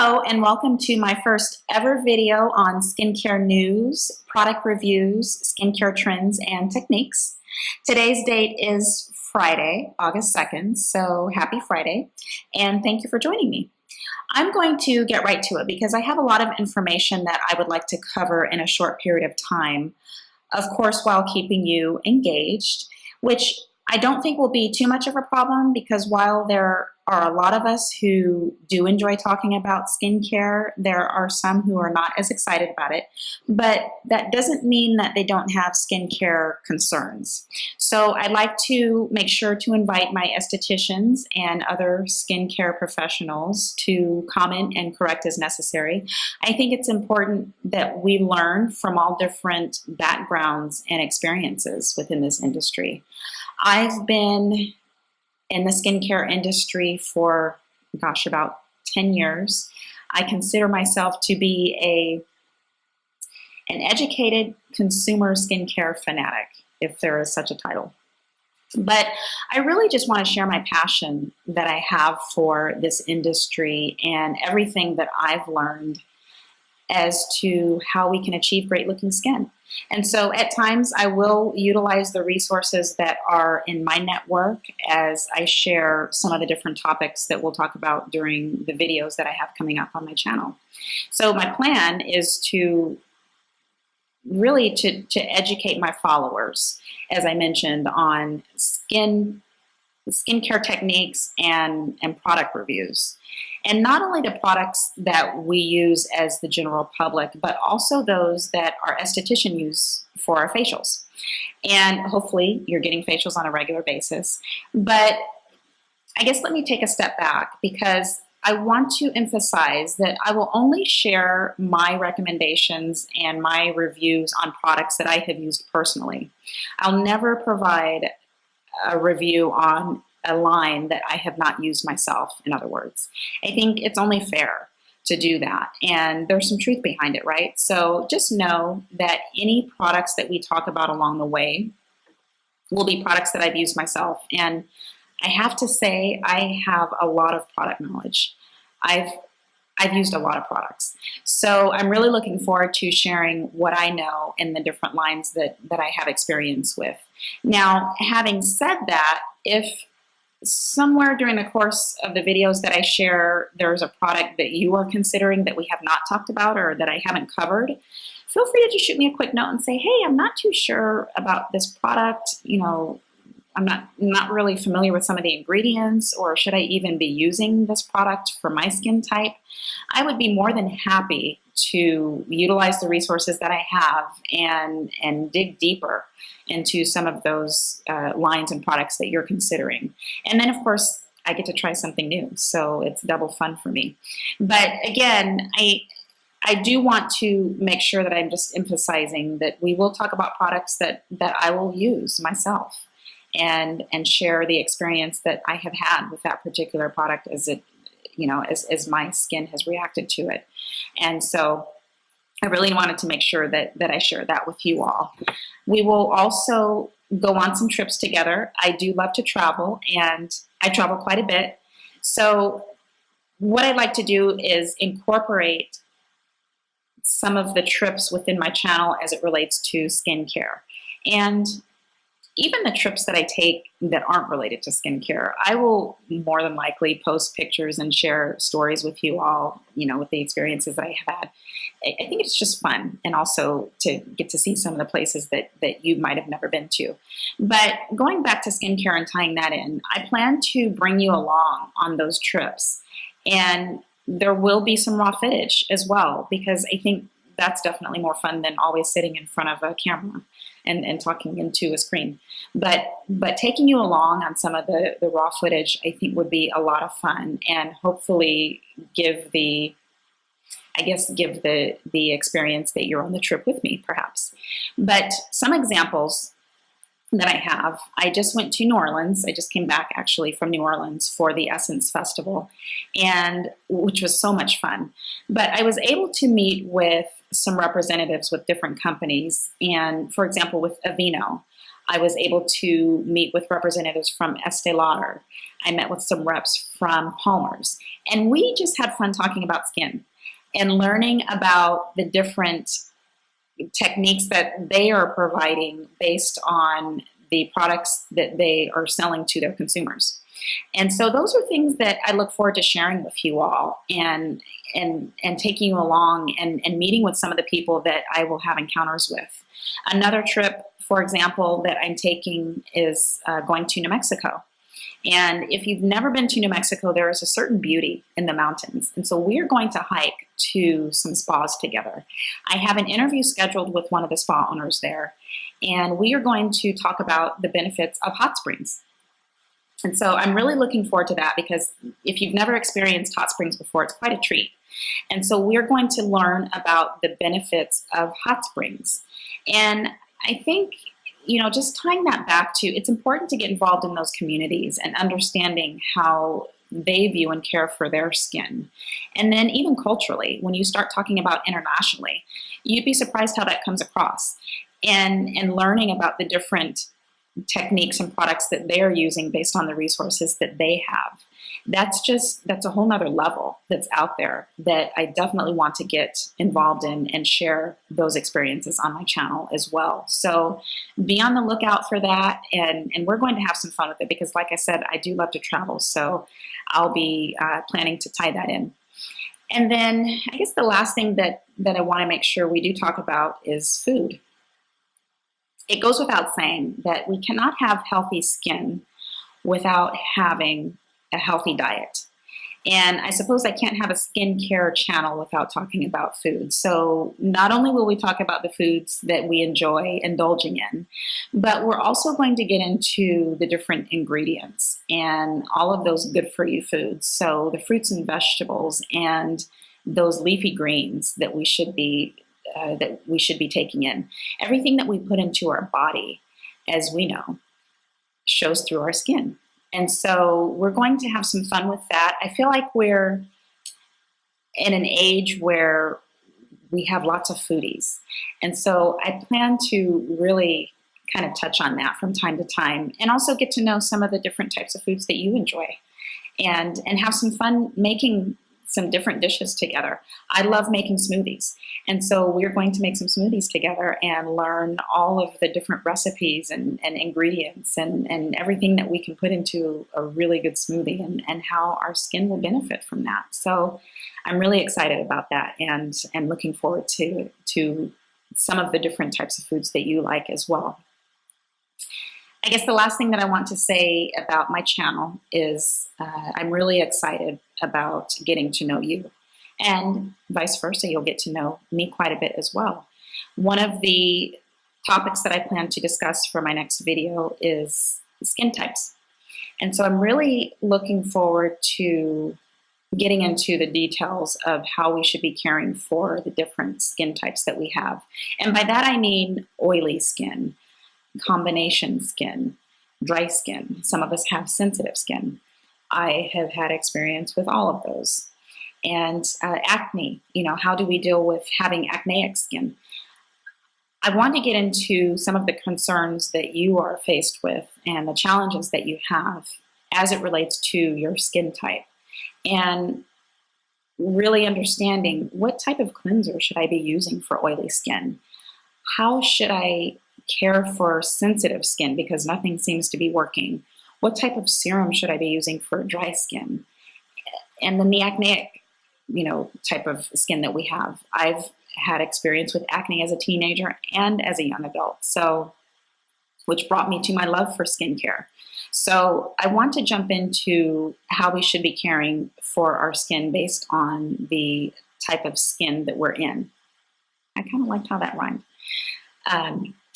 Hello and welcome to my first ever video on skincare news, product reviews, skincare trends, and techniques. Today's date is Friday, August 2nd, so happy Friday, and thank you for joining me. I'm going to get right to it because I have a lot of information that I would like to cover in a short period of time, of course, while keeping you engaged, which I don't think will be too much of a problem because while there are a lot of us who do enjoy talking about skincare, there are some who are not as excited about it, but that doesn't mean that they don't have skincare concerns. So I'd like to make sure to invite my estheticians and other skincare professionals to comment and correct as necessary. I think it's important that we learn from all different backgrounds and experiences within this industry. I've been in the skincare industry for, about 10 years. I consider myself to be an educated consumer skincare fanatic, if there is such a title. But I really just want to share my passion that I have for this industry and everything that I've learned as to how we can achieve great looking skin. And so at times I will utilize the resources that are in my network as I share some of the different topics that we'll talk about during the videos that I have coming up on my channel. So my plan is to really to educate my followers, as I mentioned, on skincare techniques and product reviews. And not only the products that we use as the general public, but also those that our esthetician use for our facials. And hopefully you're getting facials on a regular basis. But I guess let me take a step back because I want to emphasize that I will only share my recommendations and my reviews on products that I have used personally. I'll never provide a review on a line that I have not used myself, in other words. I think it's only fair to do that, and there's some truth behind it, right? So just know that any products that we talk about along the way will be products that I've used myself, and I have to say I have a lot of product knowledge. I've used a lot of products. So I'm really looking forward to sharing what I know in the different lines that I have experience with. Now, having said that, if somewhere during the course of the videos that I share, there's a product that you are considering that we have not talked about or that I haven't covered, feel free to just shoot me a quick note and say, hey, I'm not too sure about this product. I'm not really familiar with some of the ingredients, or should I even be using this product for my skin type? I would be more than happy to utilize the resources that I have and dig deeper into some of those lines and products that you're considering. And then, of course, I get to try something new, so it's double fun for me. But again, I do want to make sure that I'm just emphasizing that we will talk about products that I will use myself and share the experience that I have had with that particular product as it, as my skin has reacted to it. And so I really wanted to make sure that I share that with you all. We will also go on some trips together. I do love to travel, and I travel quite a bit. So what I'd like to do is incorporate some of the trips within my channel as it relates to skincare. And even the trips that I take that aren't related to skincare, I will more than likely post pictures and share stories with you all, with the experiences that I have had. I think it's just fun, and also to get to see some of the places that you might have never been to. But going back to skincare and tying that in, I plan to bring you along on those trips. And there will be some raw footage as well, because I think that's definitely more fun than always sitting in front of a camera and talking into a screen. But taking you along on some of the raw footage, I think would be a lot of fun, and hopefully give the experience that you're on the trip with me, perhaps. But some examples that I have, I just went to New Orleans. I just came back actually from New Orleans for the Essence Festival, and which was so much fun. But I was able to meet with some representatives with different companies, and for example, with Aveeno. I was able to meet with representatives from Estee Lauder. I met with some reps from Palmer's. And we just had fun talking about skin and learning about the different techniques that they are providing based on the products that they are selling to their consumers. And so those are things that I look forward to sharing with you all and taking you along and meeting with some of the people that I will have encounters with. Another trip, for example, that I'm taking is going to New Mexico. And if you've never been to New Mexico, there is a certain beauty in the mountains. And so we are going to hike to some spas together. I have an interview scheduled with one of the spa owners there, and we are going to talk about the benefits of hot springs. And so I'm really looking forward to that, because if you've never experienced hot springs before, it's quite a treat. And so we're going to learn about the benefits of hot springs. And I think, just tying that back to, it's important to get involved in those communities and understanding how they view and care for their skin. And then even culturally, when you start talking about internationally, you'd be surprised how that comes across. And learning about the different techniques and products that they're using based on the resources that they have. That's a whole nother level that's out there that I definitely want to get involved in and share those experiences on my channel as well. So be on the lookout for that, and we're going to have some fun with it, because like I said, I do love to travel, so I'll be planning to tie that in. And then I guess the last thing that I want to make sure we do talk about is food. It goes without saying that we cannot have healthy skin without having a healthy diet. And I suppose I can't have a skincare channel without talking about food. So not only will we talk about the foods that we enjoy indulging in, but we're also going to get into the different ingredients and all of those good for you foods. So the fruits and vegetables and those leafy greens that we should be taking in. Everything that we put into our body, as we know, shows through our skin. And so we're going to have some fun with that. I feel like we're in an age where we have lots of foodies. And so I plan to really kind of touch on that from time to time, and also get to know some of the different types of foods that you enjoy, and have some fun making some different dishes together. I love making smoothies. And so we're going to make some smoothies together and learn all of the different recipes and ingredients and everything that we can put into a really good smoothie, and how our skin will benefit from that. So I'm really excited about that, and looking forward to some of the different types of foods that you like as well. I guess the last thing that I want to say about my channel is I'm really excited about getting to know you, and vice versa, you'll get to know me quite a bit as well. One of the topics that I plan to discuss for my next video is skin types. And so I'm really looking forward to getting into the details of how we should be caring for the different skin types that we have. And by that I mean oily skin, combination skin, dry skin. Some of us have sensitive skin. I have had experience with all of those. And acne, how do we deal with having acneic skin? I want to get into some of the concerns that you are faced with and the challenges that you have as it relates to your skin type, and really understanding what type of cleanser should I be using for oily skin? How should I care for sensitive skin, because nothing seems to be working? What type of serum should I be using for dry skin? And then the acneic, type of skin that we have. I've had experience with acne as a teenager and as a young adult, which brought me to my love for skincare. So I want to jump into how we should be caring for our skin based on the type of skin that we're in. I kind of liked how that rhymed.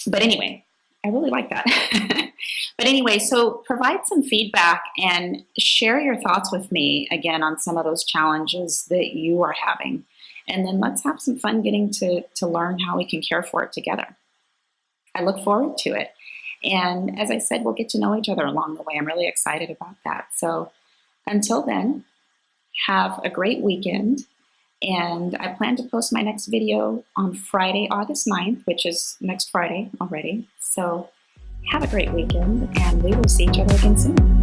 But anyway, I really like that. But anyway, so provide some feedback and share your thoughts with me again on some of those challenges that you are having. And then let's have some fun getting to learn how we can care for it together. I look forward to it. And as I said, we'll get to know each other along the way. I'm really excited about that. So until then, have a great weekend. And I plan to post my next video on Friday, August 9th, which is next Friday already. So Have a great weekend, and we will see each other again soon.